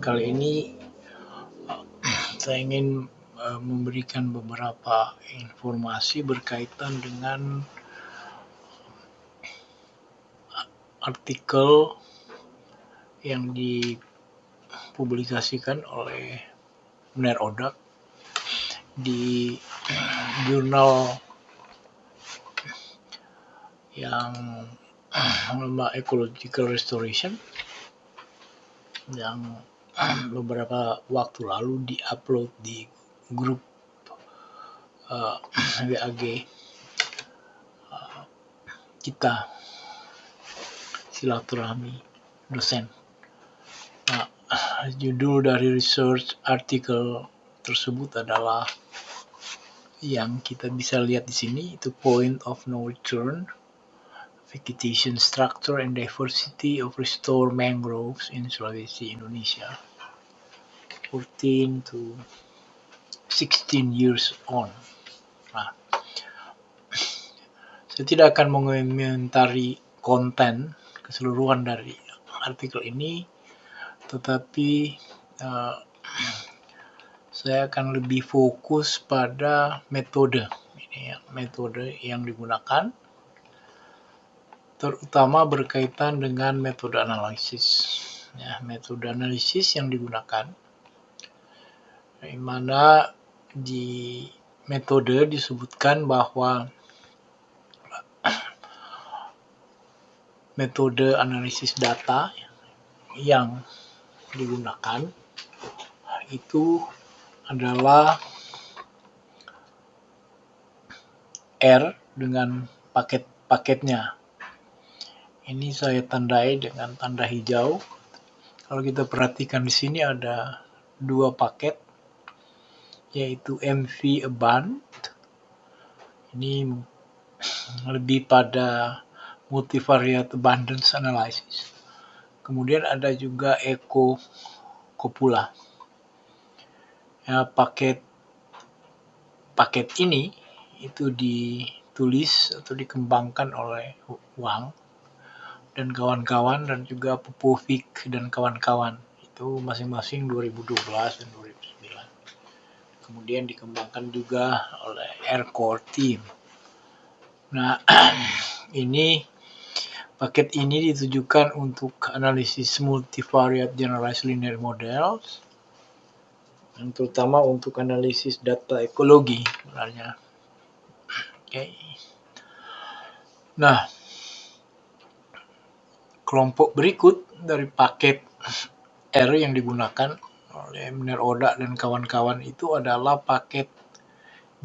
Kali ini saya ingin memberikan beberapa informasi berkaitan dengan artikel yang dipublikasikan oleh Mner Odak di jurnal yang bernama Ecological Restoration yang beberapa waktu lalu diupload di grup WAG kita silaturahmi dosen. Nah, judul dari research artikel tersebut adalah yang kita bisa lihat di sini, itu Point of No Return, Vegetation Structure and Diversity of Restored Mangroves in Sulawesi, Indonesia, 14 to 16 years on. Nah, saya tidak akan mengomentari konten keseluruhan dari artikel ini, tetapi saya akan lebih fokus pada metode yang digunakan, terutama berkaitan dengan metode analisis. Metode analisis yang digunakan, di mana di metode disebutkan bahwa metode analisis data yang digunakan itu adalah R dengan paket-paketnya. Ini saya tandai dengan tanda hijau. Kalau kita perhatikan di sini ada dua paket, yaitu MV Abund. Ini lebih pada multivariate abundance analysis. Kemudian ada juga Eco Copula. Paket ini itu ditulis atau dikembangkan oleh Wang dan kawan-kawan, dan juga Popovic dan kawan-kawan, itu masing-masing 2012 dan 2009. Kemudian dikembangkan juga oleh Aircore Team. Nah, paket ini ditujukan untuk analisis multivariate generalized linear models, yang terutama untuk analisis data ekologi sebenarnya. Nah, kelompok berikut dari paket R yang digunakan oleh Mner Odak dan kawan-kawan itu adalah paket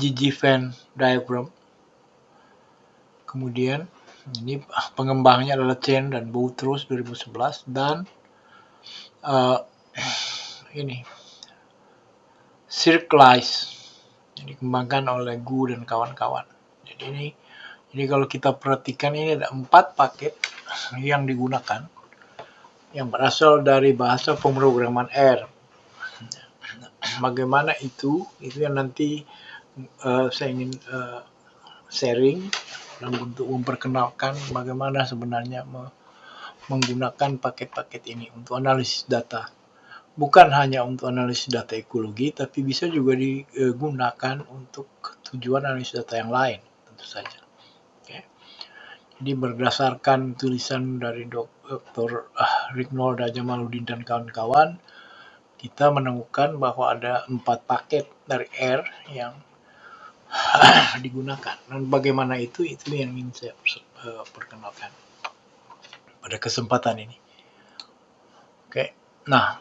GG Venn diagram. Kemudian ini pengembangnya adalah Chen dan Boutros 2011, dan ini Circlize yang dikembangkan oleh Gu dan kawan-kawan. Jadi kalau kita perhatikan, ini ada 4 paket yang digunakan yang berasal dari bahasa pemrograman R. Bagaimana itu yang nanti saya ingin sharing dalam bentuk memperkenalkan bagaimana sebenarnya menggunakan paket-paket ini untuk analisis data. Bukan hanya untuk analisis data ekologi, tapi bisa juga digunakan untuk tujuan analisis data yang lain, tentu saja. Jadi berdasarkan tulisan dari Dr. Ricknold Jamaluddin dan kawan-kawan, kita menemukan bahwa ada 4 paket dari R yang digunakan. Dan bagaimana itu yang ingin saya perkenalkan pada kesempatan ini. Nah,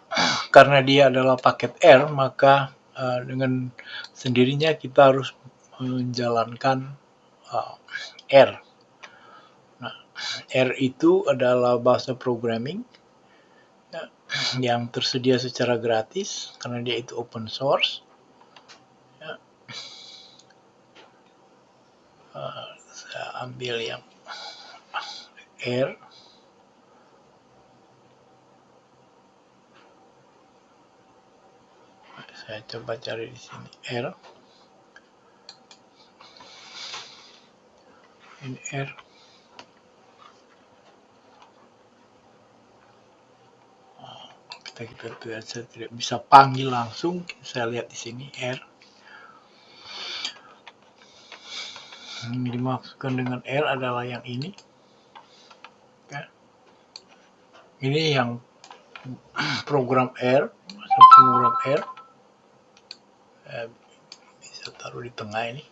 karena dia adalah paket R, maka dengan sendirinya kita harus menjalankan R. Nah, R itu adalah bahasa programming yang tersedia secara gratis karena dia itu open source. Saya ambil yang R. Saya coba cari di sini R. Ini R. Kita saya tidak bisa panggil langsung. Saya lihat di sini R. Yang dimaksudkan dengan R adalah yang ini. Ya. Ini yang program R, program R. Bisa taruh di tengah ini.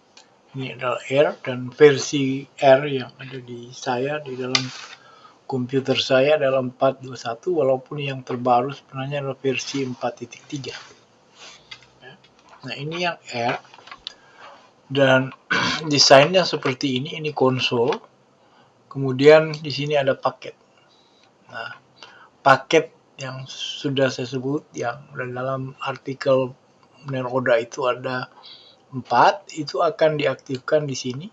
Ini adalah R, dan versi R yang ada di saya di dalam komputer saya adalah 4.21, walaupun yang terbaru sebenarnya adalah versi 4.3. Nah, ini yang R, dan desainnya seperti ini konsol. Kemudian di sini ada paket. Nah, paket yang sudah saya sebut yang dalam artikel Neroda itu ada 4, itu akan diaktifkan di sini.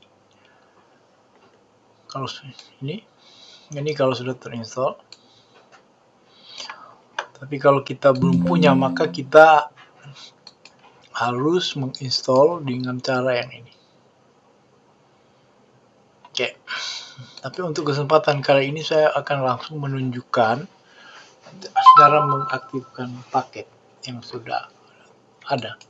Kalau ini kalau sudah terinstall. Tapi kalau kita belum punya, maka kita harus menginstall dengan cara yang ini. Oke. Tapi untuk kesempatan kali ini saya akan langsung menunjukkan cara mengaktifkan paket yang sudah ada.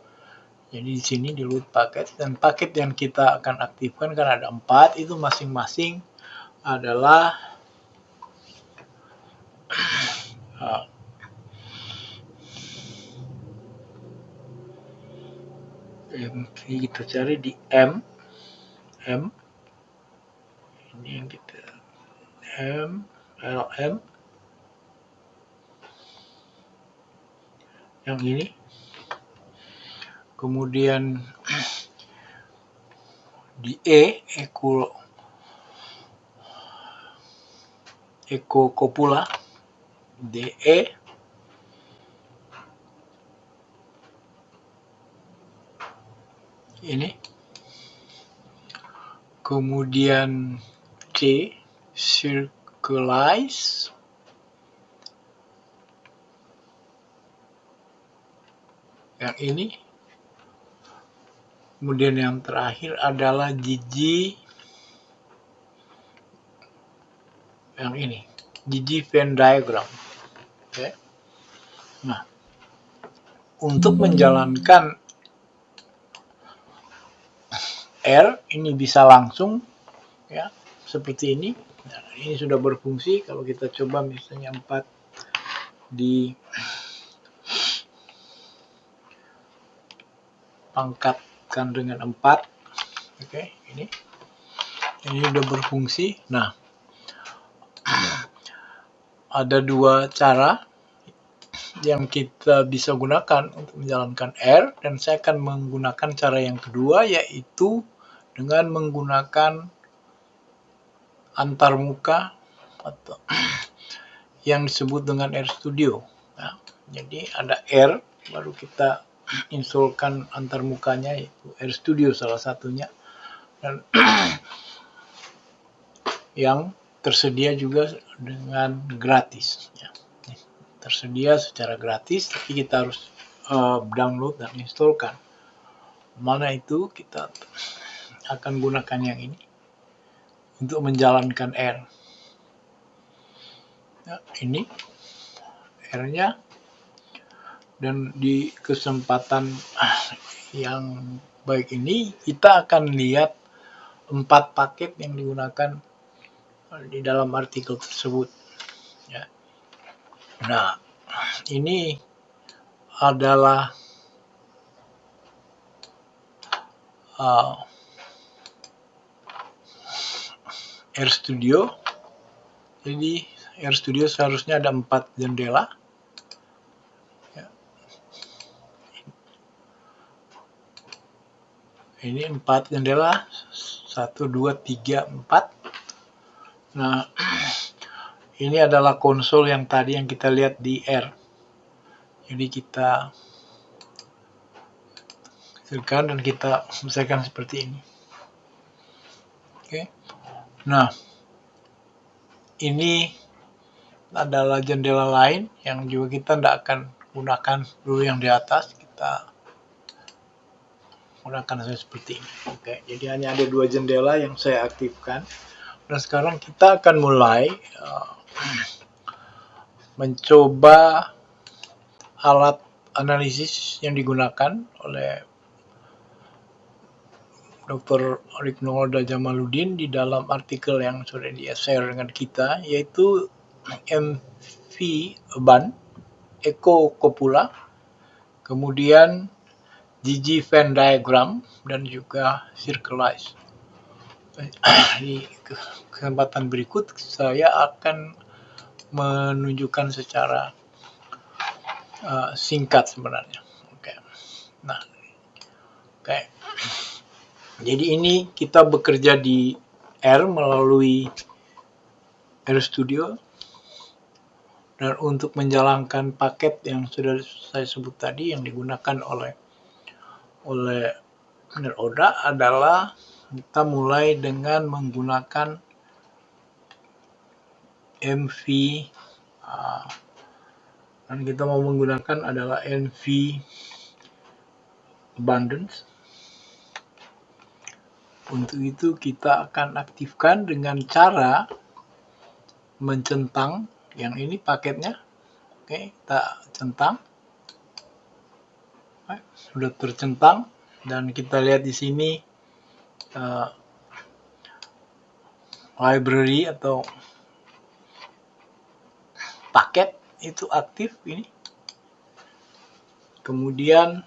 Jadi di sini di load paket, dan paket yang kita akan aktifkan kan ada 4, itu masing-masing adalah kita cari di M ini yang kita LM yang ini, kemudian di Eco Copula DE, ini, kemudian C Circleize, yang ini, kemudian yang terakhir adalah GG yang ini, GG Venn diagram. Oke. Nah, untuk menjalankan R ini bisa langsung ya seperti ini. Nah, ini sudah berfungsi. Kalau kita coba misalnya 4 dipangkatkan dengan 4, oke, ini sudah berfungsi. Nah, ada dua cara yang kita bisa gunakan untuk menjalankan R, dan saya akan menggunakan cara yang kedua, yaitu dengan menggunakan antarmuka atau yang disebut dengan RStudio. Nah, jadi ada R, baru kita installkan antarmukanya, yaitu RStudio salah satunya, dan yang tersedia juga dengan gratis. Ya. Tersedia secara gratis, tapi kita harus download dan installkan. Mana itu kita akan gunakan yang ini untuk menjalankan R. Ya, ini R-nya, dan di kesempatan yang baik ini kita akan lihat 4 paket yang digunakan di dalam artikel tersebut. Ya. Nah, ini adalah RStudio. Jadi RStudio seharusnya ada 4 jendela. Ya. Ini 4 jendela, 1, 2, 3, 4. Nah, ini adalah konsol yang tadi yang kita lihat di R. Jadi kita kecilkan dan kita misalkan seperti ini. Oke. Nah, ini adalah jendela lain yang juga kita tidak akan gunakan dulu yang di atas. Kita gunakan seperti ini. Oke. Jadi hanya ada 2 jendela yang saya aktifkan. Dan sekarang kita akan mulai mencoba alat analisis yang digunakan oleh Dr. Riknolda Jamaluddin di dalam artikel yang sudah dia share dengan kita, yaitu MV Ban, Echo Copula, kemudian Gigi Venn diagram, dan juga Circleize. Di kesempatan berikut saya akan menunjukkan secara singkat sebenarnya. Oke. Nah, oke. Jadi ini kita bekerja di R melalui RStudio, dan untuk menjalankan paket yang sudah saya sebut tadi yang digunakan oleh Oda adalah kita mulai dengan menggunakan MV dan kita mau menggunakan adalah MV Abundance. Untuk itu kita akan aktifkan dengan cara mencentang yang ini paketnya. Oke, kita centang. Sudah tercentang, dan kita lihat di sini library atau paket itu aktif ini. Kemudian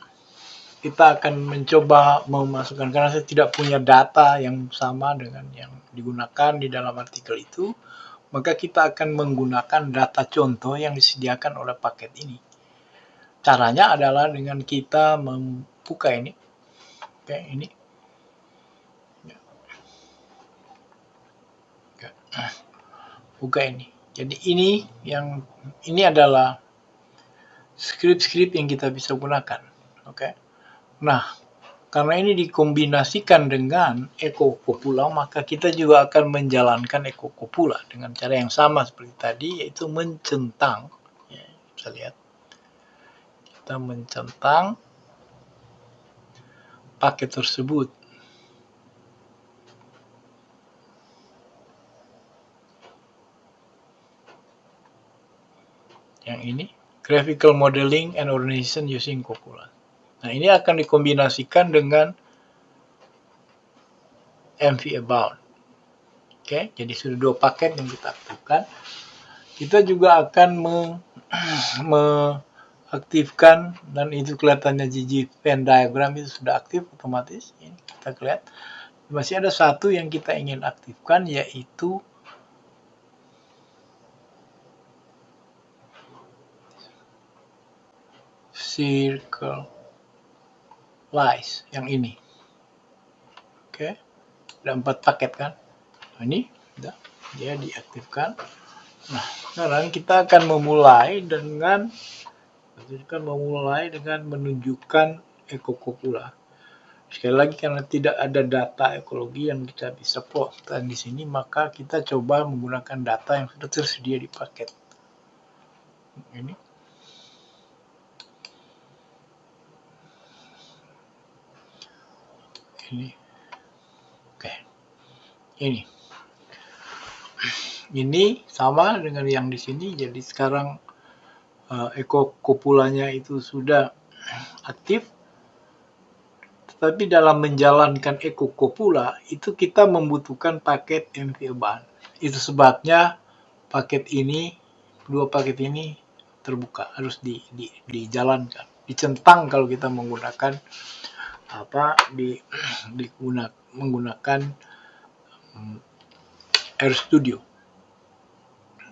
kita akan mencoba memasukkan, karena saya tidak punya data yang sama dengan yang digunakan di dalam artikel itu, maka kita akan menggunakan data contoh yang disediakan oleh paket ini. Caranya adalah dengan kita membuka ini. Oke, ini. Buka ini. Jadi ini adalah script yang kita bisa gunakan. Oke. Nah, karena ini dikombinasikan dengan Echo Copula, maka kita juga akan menjalankan Echo Copula dengan cara yang sama seperti tadi, yaitu mencentang. Ya, bisa lihat. Kita mencentang paket tersebut. Yang ini, Graphical Modeling and Organization using Copula. Nah, ini akan dikombinasikan dengan MV About. Oke, jadi sudah 2 paket yang kita aktifkan. Kita juga akan mengaktifkan, dan itu kelihatannya Gigi Venn diagram itu sudah aktif otomatis. Ini kita lihat. Masih ada satu yang kita ingin aktifkan, yaitu Circleize yang ini. Oke, ada 4 paket kan. Nah, ini sudah dia diaktifkan. Nah, sekarang kita akan memulai dengan menunjukkan Echo Copula. Sekali lagi, karena tidak ada data ekologi yang kita bisa plotkan di sini, maka kita coba menggunakan data yang sudah tersedia di paket. Ini. Oke. Ini sama dengan yang di sini. Jadi sekarang Echo Copulanya itu sudah aktif. Tetapi dalam menjalankan Echo Copula itu kita membutuhkan paket MV Ban. Itu sebabnya paket ini, 2 paket ini terbuka, harus dijalankan, dicentang kalau kita menggunakan menggunakan RStudio.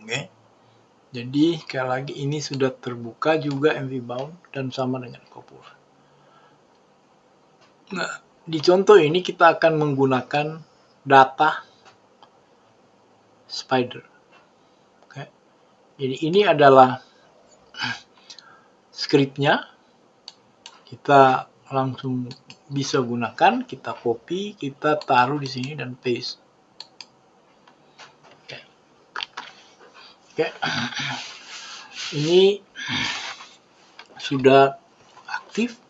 Oke. Jadi sekali lagi ini sudah terbuka juga MV Bound dan sama dengan Copula. Nah, di contoh ini kita akan menggunakan data spider. Oke. Jadi ini adalah skripnya. Kita langsung bisa gunakan, kita copy, kita taruh di sini dan paste. Oke. Ini sudah aktif,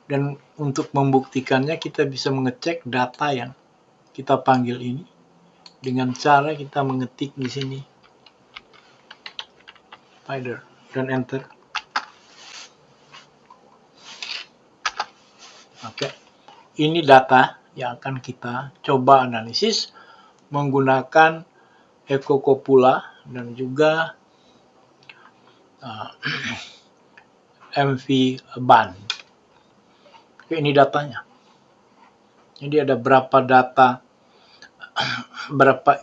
dan untuk membuktikannya kita bisa mengecek data yang kita panggil ini dengan cara kita mengetik di sini spider dan enter. Oke, ini data yang akan kita coba analisis menggunakan Ecocopula dan juga MV Band. Oke, ini datanya. Jadi ada berapa data, berapa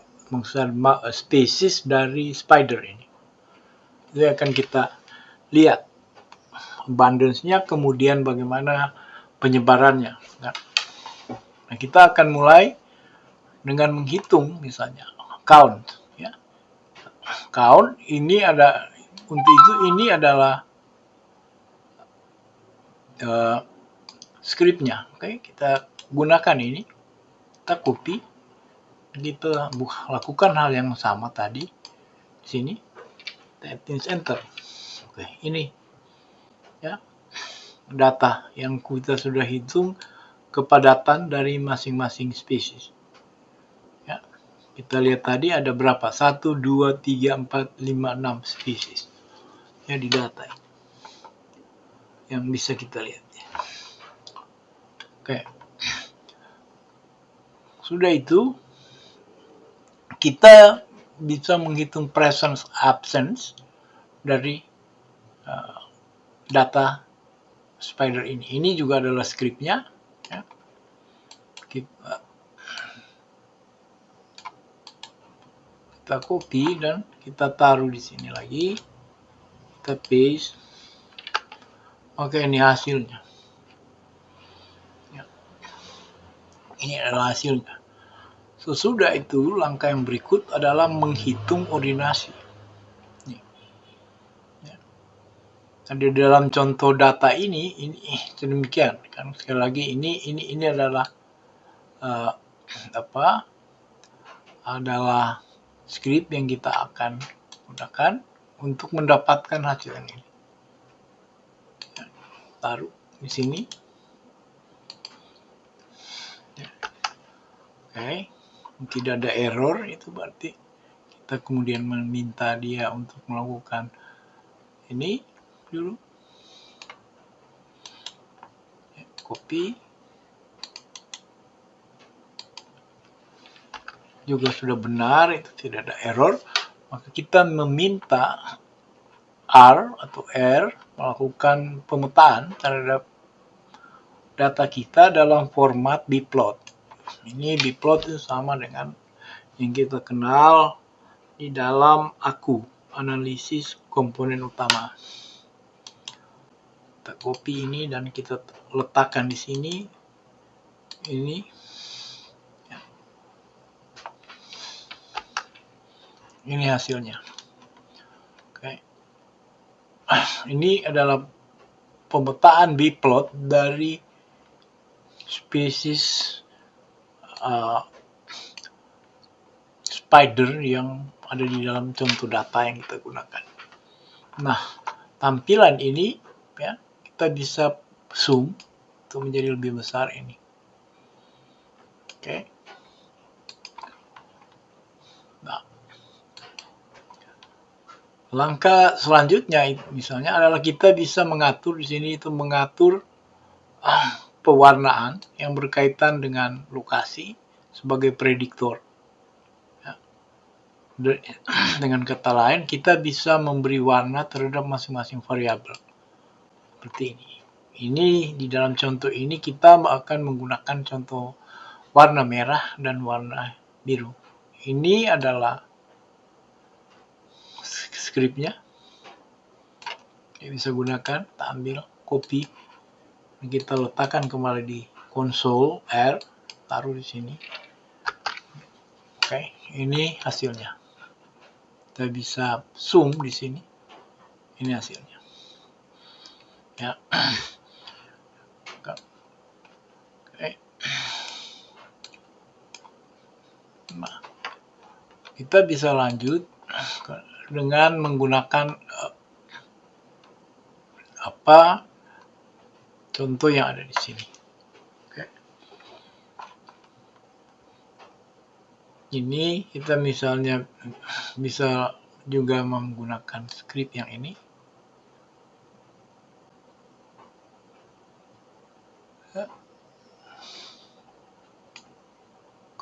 spesies dari spider ini. Itu akan kita lihat abundance-nya, kemudian bagaimana penyebarannya. Nah, kita akan mulai dengan menghitung misalnya count. Ya. Count ini ada, untuk itu ini adalah scriptnya. Oke, kita gunakan ini, kita copy, kita lakukan hal yang sama tadi di sini, kita enter. Oke, ini ya data yang kita sudah hitung kepadatan dari masing-masing spesies. Ya, kita lihat tadi ada berapa? 1, 2, 3, 4, 5, 6 spesies ya di data yang bisa kita lihat. Oke, sudah itu kita bisa menghitung presence absence dari data spider ini. Ini juga adalah scriptnya. Ya. Kita copy dan kita taruh di sini lagi. Kita paste. Oke, ini hasilnya. Ya. Ini adalah hasilnya. Sesudah itu, langkah yang berikut adalah menghitung ordinasi. Di dalam contoh data ini sedemikian kan, sekali lagi ini adalah adalah script yang kita akan gunakan untuk mendapatkan hasil ini. Taruh di sini. Oke, tidak ada error, itu berarti kita kemudian meminta dia untuk melakukan ini dulu. Copy. Juga sudah benar, itu tidak ada error. Maka kita meminta R atau R melakukan pemetaan terhadap data kita dalam format bplot. Ini bplot itu sama dengan yang kita kenal di dalam AKU, analisis komponen utama. Kita copy ini dan kita letakkan di sini. Ini ini hasilnya. Oke. Ini adalah pemetaan bplot dari spesies spider yang ada di dalam contoh data yang kita gunakan. Nah, tampilan ini ya kita bisa zoom untuk menjadi lebih besar ini. Oke. Nah, langkah selanjutnya misalnya adalah kita bisa mengatur di sini, itu mengatur pewarnaan yang berkaitan dengan lokasi sebagai prediktor. Ya. Dengan kata lain, kita bisa memberi warna terhadap masing-masing variabel. Seperti ini. Ini di dalam contoh ini kita akan menggunakan contoh warna merah dan warna biru. Ini adalah scriptnya. Kita bisa gunakan, kita ambil, copy, kita letakkan kembali di konsol R, taruh di sini. Oke, ini hasilnya. Kita bisa zoom di sini. Ini hasilnya. Ya. Oke. Nah, kita bisa lanjut dengan menggunakan contoh yang ada di sini. Oke. Ini kita misalnya bisa juga menggunakan script yang ini.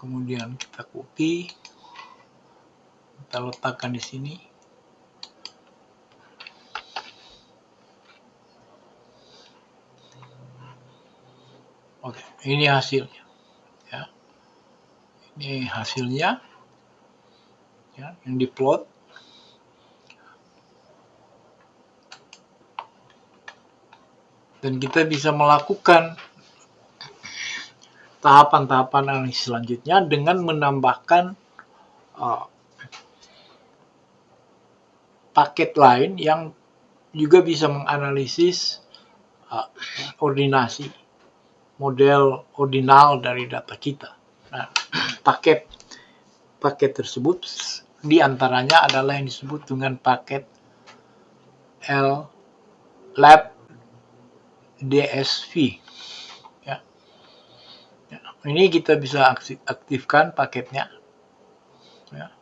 kemudian kita copy, kita letakkan di sini. Oke, ini hasilnya ya. Ini hasilnya ya, yang diplot. Dan kita bisa melakukan tahapan-tahapan analisis selanjutnya dengan menambahkan paket lain yang juga bisa menganalisis ordinasi, model ordinal dari data kita. Nah, paket tersebut diantaranya adalah yang disebut dengan paket lab DSV. Ya. Ini kita bisa aktifkan paketnya. Ya.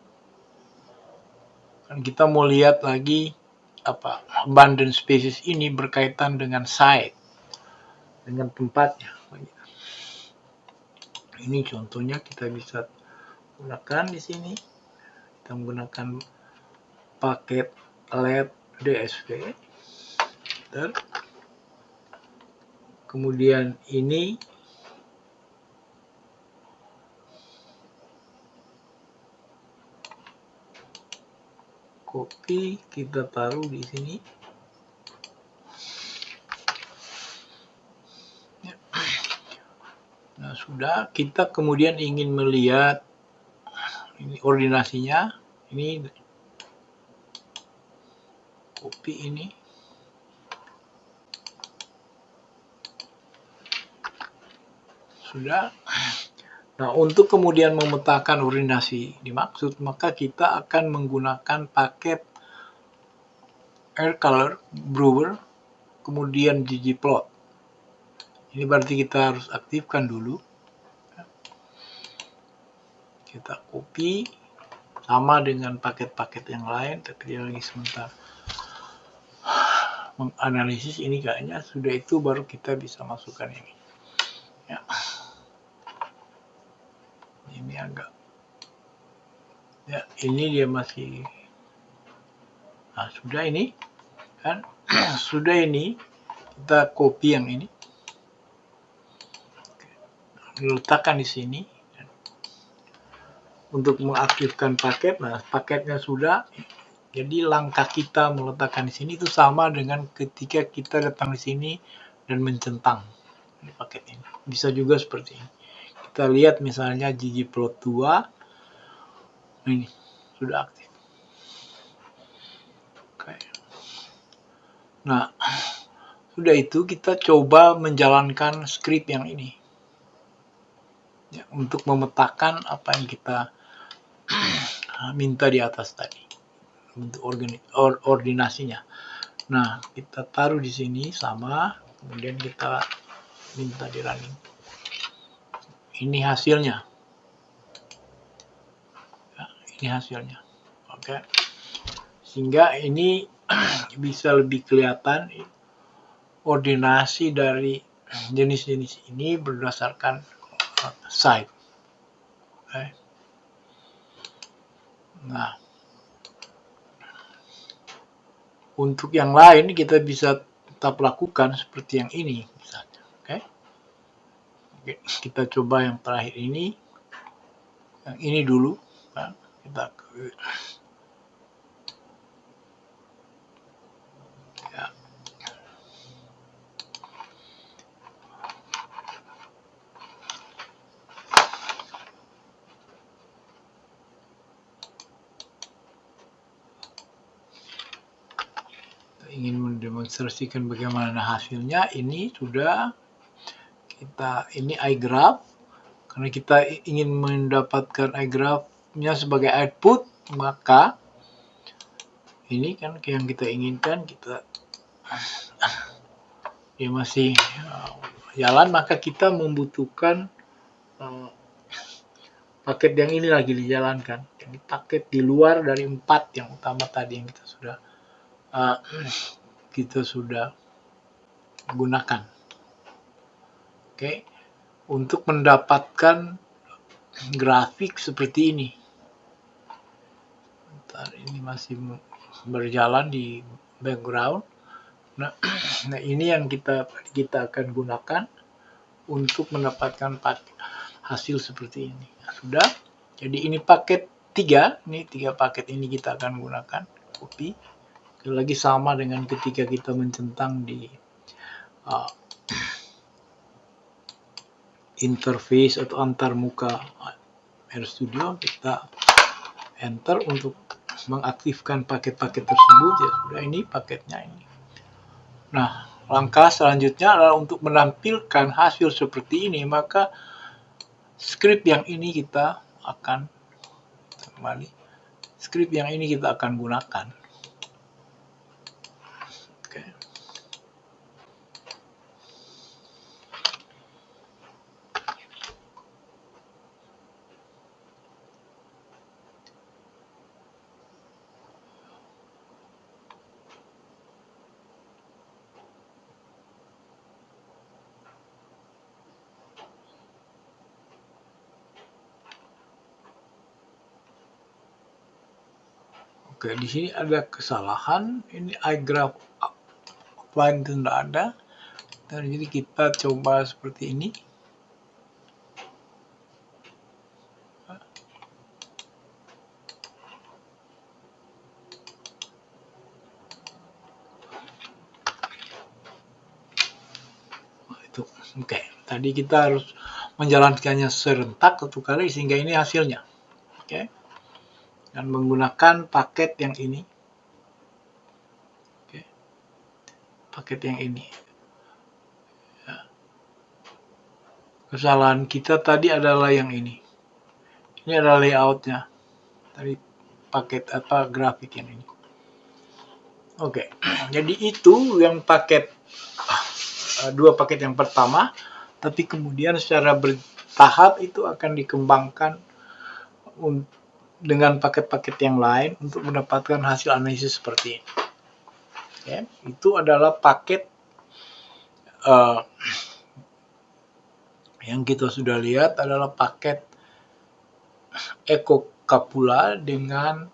Dan kita mau lihat lagi apa abundant species ini berkaitan dengan site, dengan tempatnya. Ini contohnya kita bisa gunakan di sini. Kita menggunakan paket lab DSV. Kemudian ini copy, kita taruh di sini. Nah, sudah, kita kemudian ingin melihat ini ordinasinya. Ini copy ini. Sudah. Nah, untuk kemudian memetakan ordinasi dimaksud, maka kita akan menggunakan paket AirColor Brewer, kemudian ggplot. Ini berarti kita harus aktifkan dulu. Kita copy, sama dengan paket-paket yang lain, tapi dia lagi sebentar menganalisis. Ini kayaknya sudah, itu baru kita bisa masukkan ini. Ya. Ini agak, ya ini dia masih, nah sudah ini kan. Sudah, ini kita copy yang ini, letakkan di sini untuk mengaktifkan paket. Nah, paketnya sudah. Jadi langkah kita meletakkan di sini itu sama dengan ketika kita datang di sini dan mencentang ini paket ini. Bisa juga seperti ini. Kita lihat misalnya ggplot 2, ini sudah aktif. Oke. Nah, sudah itu kita coba menjalankan script yang ini ya, untuk memetakan apa yang kita minta di atas tadi untuk ordinasinya. Nah, kita taruh di sini sama, kemudian kita minta di running. Ini hasilnya. Ya, ini hasilnya. Oke. Sehingga ini bisa lebih kelihatan ordinasi dari jenis-jenis ini berdasarkan site. Oke. Nah, untuk yang lain kita bisa tetap lakukan seperti yang ini misalnya. Oke. Kita coba yang terakhir ini. Yang ini dulu. Nah, kita ya. Ingin mendemonstrasikan bagaimana hasilnya. Ini sudah kita, ini iGraph, karena kita ingin mendapatkan iGraph-nya sebagai output, maka ini kan yang kita inginkan, kita ya masih jalan, maka kita membutuhkan paket yang ini lagi dijalankan. Ini paket di luar dari 4 yang utama tadi yang kita sudah gunakan. Oke, untuk mendapatkan grafik seperti ini. Bentar, ini masih berjalan di background. Nah, ini yang kita akan gunakan untuk mendapatkan hasil seperti ini. Sudah. Jadi ini paket 3, ini 3 paket ini kita akan gunakan. Copy. Lagi sama dengan ketika kita mencentang di interface atau antarmuka RStudio, kita enter untuk mengaktifkan paket-paket tersebut. Ya sudah, ini paketnya ini. Nah, langkah selanjutnya adalah untuk menampilkan hasil seperti ini, maka script yang ini kita akan kembali. Script yang ini kita akan gunakan. Oke. Oke, di sini ada kesalahan. Ini iGraph offline itu tidak ada. Jadi kita coba seperti ini. Itu. Oke, tadi kita harus menjalankannya serentak 1 kali sehingga ini hasilnya. Oke. Dan menggunakan paket yang ini. Oke. Paket yang ini. Kesalahan kita tadi adalah yang ini. Ini adalah layoutnya. Tadi paket grafik yang ini. Oke. Jadi itu yang paket 2 paket yang pertama, tapi kemudian secara bertahap itu akan dikembangkan dengan paket-paket yang lain untuk mendapatkan hasil analisis seperti ini. Oke. Itu adalah paket yang kita sudah lihat adalah paket Ecocapula dengan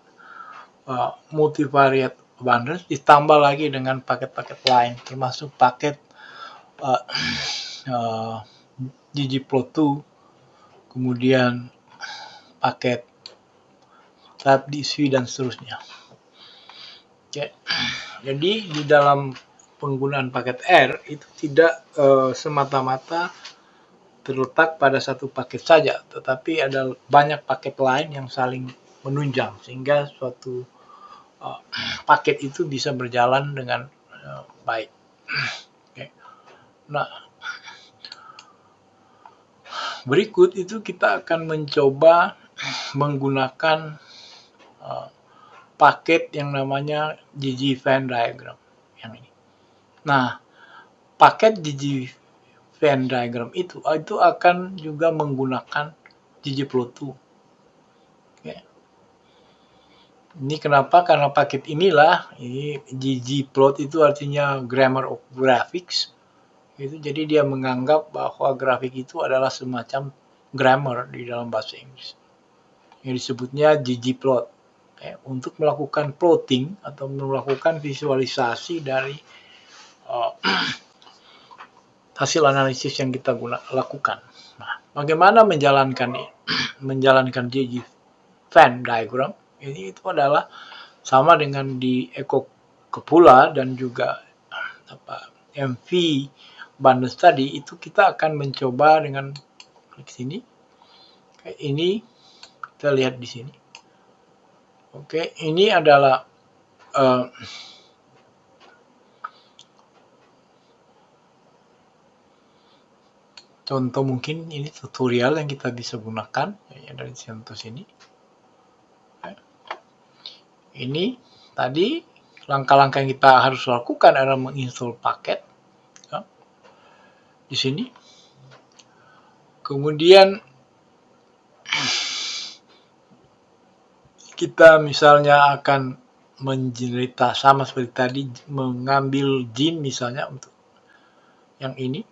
multivariate bundles, ditambah lagi dengan paket-paket lain, termasuk paket ggplot2, kemudian paket typedSV dan seterusnya. Oke. Jadi di dalam penggunaan paket R itu tidak semata-mata terletak pada satu paket saja, tetapi ada banyak paket lain yang saling menunjang sehingga suatu paket itu bisa berjalan dengan baik. Okay. Nah, berikut itu kita akan mencoba menggunakan paket yang namanya GG Venn diagram yang ini. Nah, paket GG Venn diagram itu akan juga menggunakan ggplot2. Okay. Ini kenapa? Karena paket inilah, ini ggplot itu artinya grammar of graphics. Itu jadi dia menganggap bahwa grafik itu adalah semacam grammar di dalam bahasa Inggris. Yang disebutnya ggplot. Okay. Untuk melakukan plotting atau melakukan visualisasi dari hasil analisis yang kita lakukan. Nah, bagaimana menjalankan GG Venn diagram? Ini itu adalah sama dengan di Ecocapula dan juga MV bundles tadi, itu kita akan mencoba dengan klik sini. Oke, ini kita lihat di sini. Oke, ini adalah contoh, mungkin ini tutorial yang kita bisa gunakan ya, dari contoh sini. Ini tadi langkah-langkah yang kita harus lakukan adalah menginstall paket ya, di sini. Kemudian kita misalnya akan menjelaskan sama seperti tadi, mengambil gene misalnya untuk yang ini.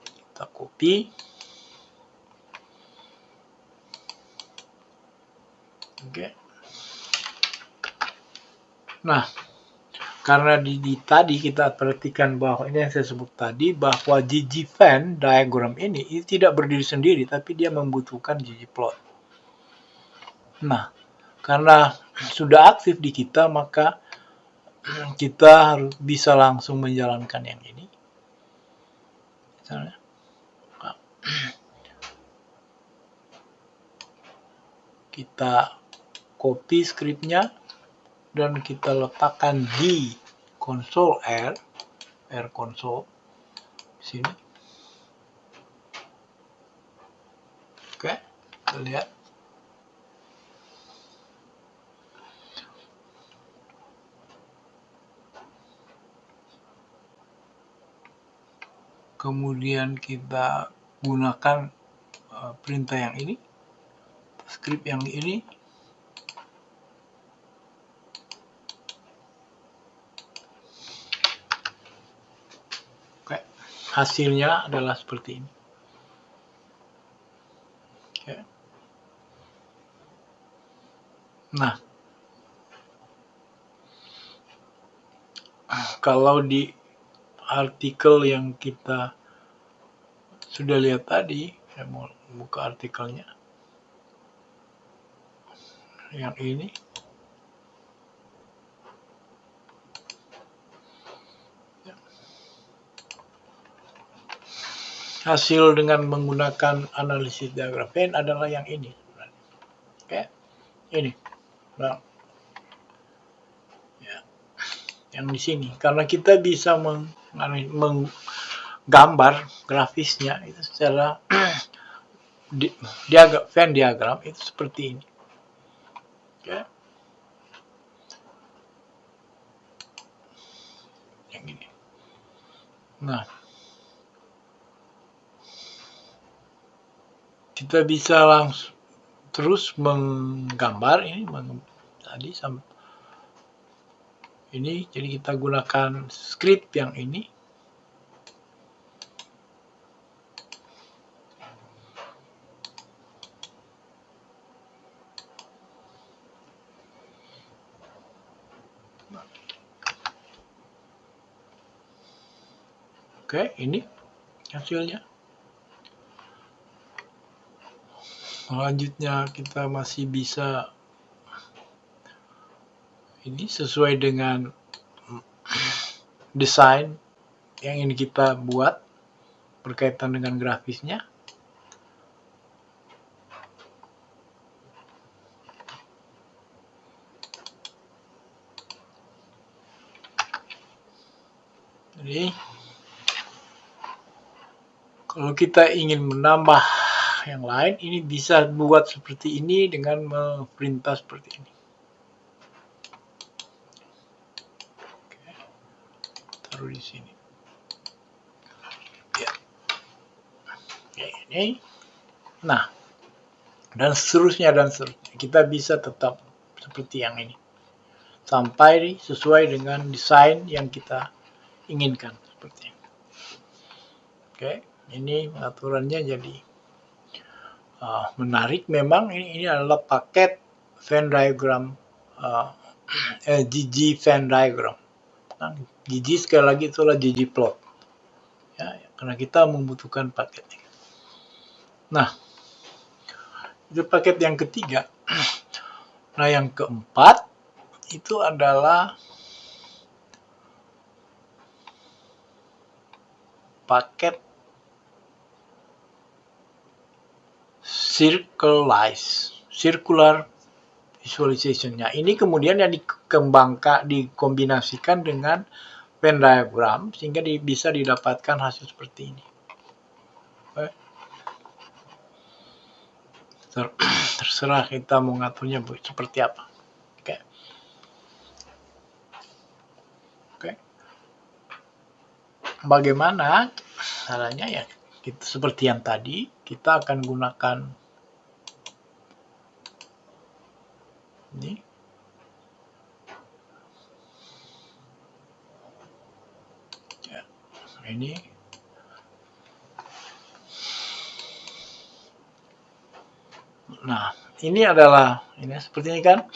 Kita copy. Oke. Nah, karena tadi kita perhatikan bahwa ini yang saya sebut tadi, bahwa ggvan diagram ini tidak berdiri sendiri, tapi dia membutuhkan ggplot. Nah, karena sudah aktif di kita, maka kita harus bisa langsung menjalankan yang ini. Misalnya, kita copy scriptnya dan kita letakkan di konsol R console sini. Oke, kita lihat. Kemudian kita gunakan perintah yang ini, script yang ini. Oke, hasilnya adalah seperti ini. Oke. Nah, kalau di artikel yang kita sudah lihat tadi, saya mau buka artikelnya, yang ini. Hasil dengan menggunakan analisis diagram Venn adalah yang ini. Oke, ini. Nah, ya, yang di sini. Karena kita bisa menggambar grafisnya itu secara Venn diagram itu seperti ini. Oke. Yang ini. Nah, kita bisa langsung terus menggambar ini tadi sampai ini, jadi kita gunakan script yang ini. Oke, ini hasilnya. Selanjutnya kita masih bisa ini sesuai dengan desain yang ini kita buat berkaitan dengan grafisnya. Jadi kalau kita ingin menambah yang lain, ini bisa buat seperti ini dengan memerintah seperti ini. Oke, taruh di sini. Ya. Oke, ini. Nah, dan seterusnya dan seterusnya. Kita bisa tetap seperti yang ini. Sampai sesuai dengan desain yang kita inginkan. Seperti ini. Oke, ini aturannya jadi menarik memang. Ini adalah paket Venn diagram, ggvan diagram. Nah, gg sekali lagi itulah ggplot. Ya, karena kita membutuhkan paket ini. Nah, itu paket yang ketiga. Nah, yang keempat itu adalah paket circular visualization-nya. Ini kemudian yang dikombinasikan dengan Venn diagram sehingga bisa didapatkan hasil seperti ini. Terserah kita mau ngaturnya seperti apa. Oke. Bagaimana caranya ya? Kita seperti yang tadi, kita akan gunakan ini. Ya, ini. Nah, ini adalah ini seperti ini kan,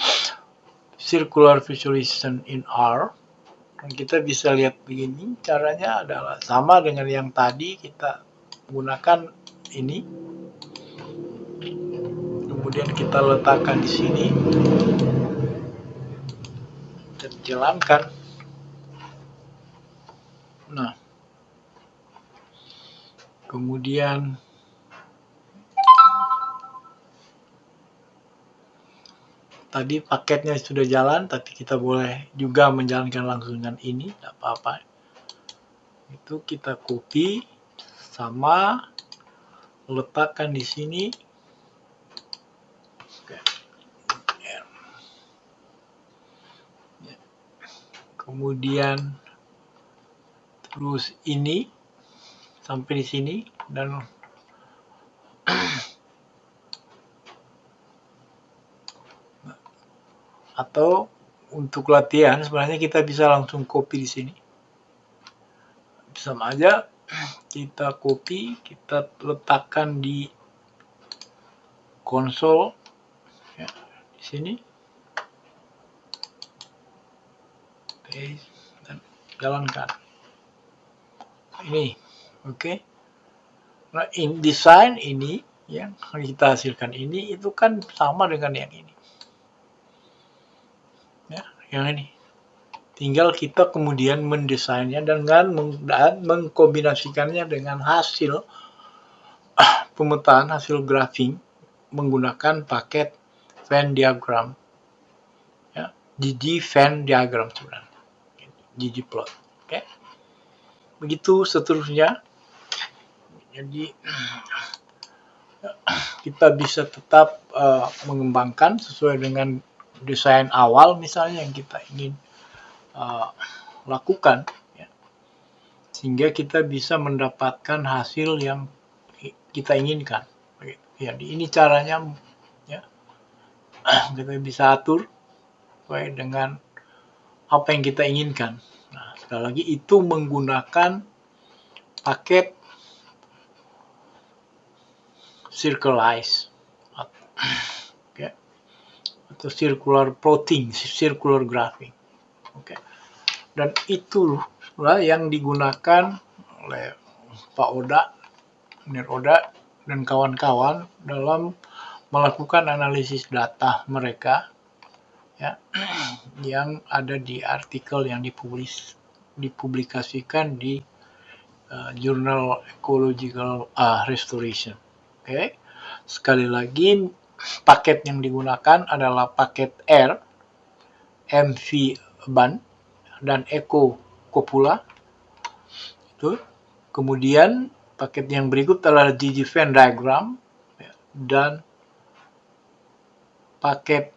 circular visualization in R. Dan kita bisa lihat begini, caranya adalah sama dengan yang tadi, kita gunakan ini, kemudian kita letakkan di sini dan jalankan. Nah, kemudian tadi paketnya sudah jalan, tapi kita boleh juga menjalankan langsung dengan ini, tidak apa-apa. Itu kita copy, sama, letakkan di sini. Kemudian terus ini sampai di sini, dan atau untuk latihan sebenarnya kita bisa langsung copy di sini. Sama aja, kita copy, kita letakkan di konsol ya, di sini. Oke, dan jalankan. Ini, oke. Nah, desain ini yang kita hasilkan ini itu kan sama dengan yang ini. Ya, yang ini. Tinggal kita kemudian mendesainnya dengan mengkombinasikannya dengan hasil pemetaan, hasil graphing menggunakan paket Venn diagram. Ya, GG Venn diagram sebenarnya. ggplot. Oke. Begitu seterusnya. Jadi kita bisa tetap mengembangkan sesuai dengan desain awal misalnya yang kita ingin lakukan, ya. Sehingga kita bisa mendapatkan hasil yang kita inginkan. Ya, ini caranya, ya. Kita bisa atur sesuai dengan apa yang kita inginkan. Nah, sekali lagi itu menggunakan paket Circularize, okay, atau circular plotting, circular graphing, okay. Dan itulah yang digunakan oleh Pak Oda, Nir Oda, dan kawan-kawan dalam melakukan analisis data mereka, ya, yang ada di artikel yang dipublikasikan di Journal Ecological Restoration. Oke, sekali lagi paket yang digunakan adalah paket R, MV Ban, dan Eco Copula. Itu. Kemudian paket yang berikut adalah GG Venn diagram dan paket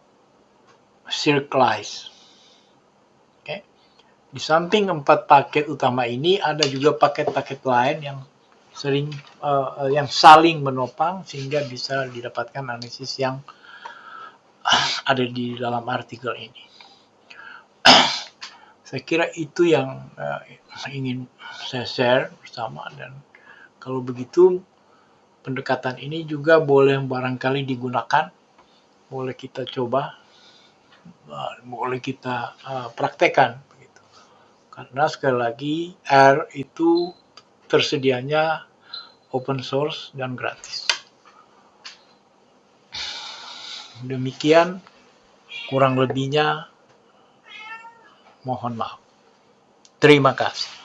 Circularize. Oke. Di samping 4 paket utama ini ada juga paket-paket lain yang yang saling menopang sehingga bisa didapatkan analisis yang ada di dalam artikel ini. Saya kira itu yang ingin saya share bersama, dan kalau begitu pendekatan ini juga boleh barangkali digunakan, boleh kita coba, boleh kita praktekkan begitu. Karena sekali lagi R itu tersedianya open source dan gratis. Demikian, kurang lebihnya mohon maaf. Terima kasih.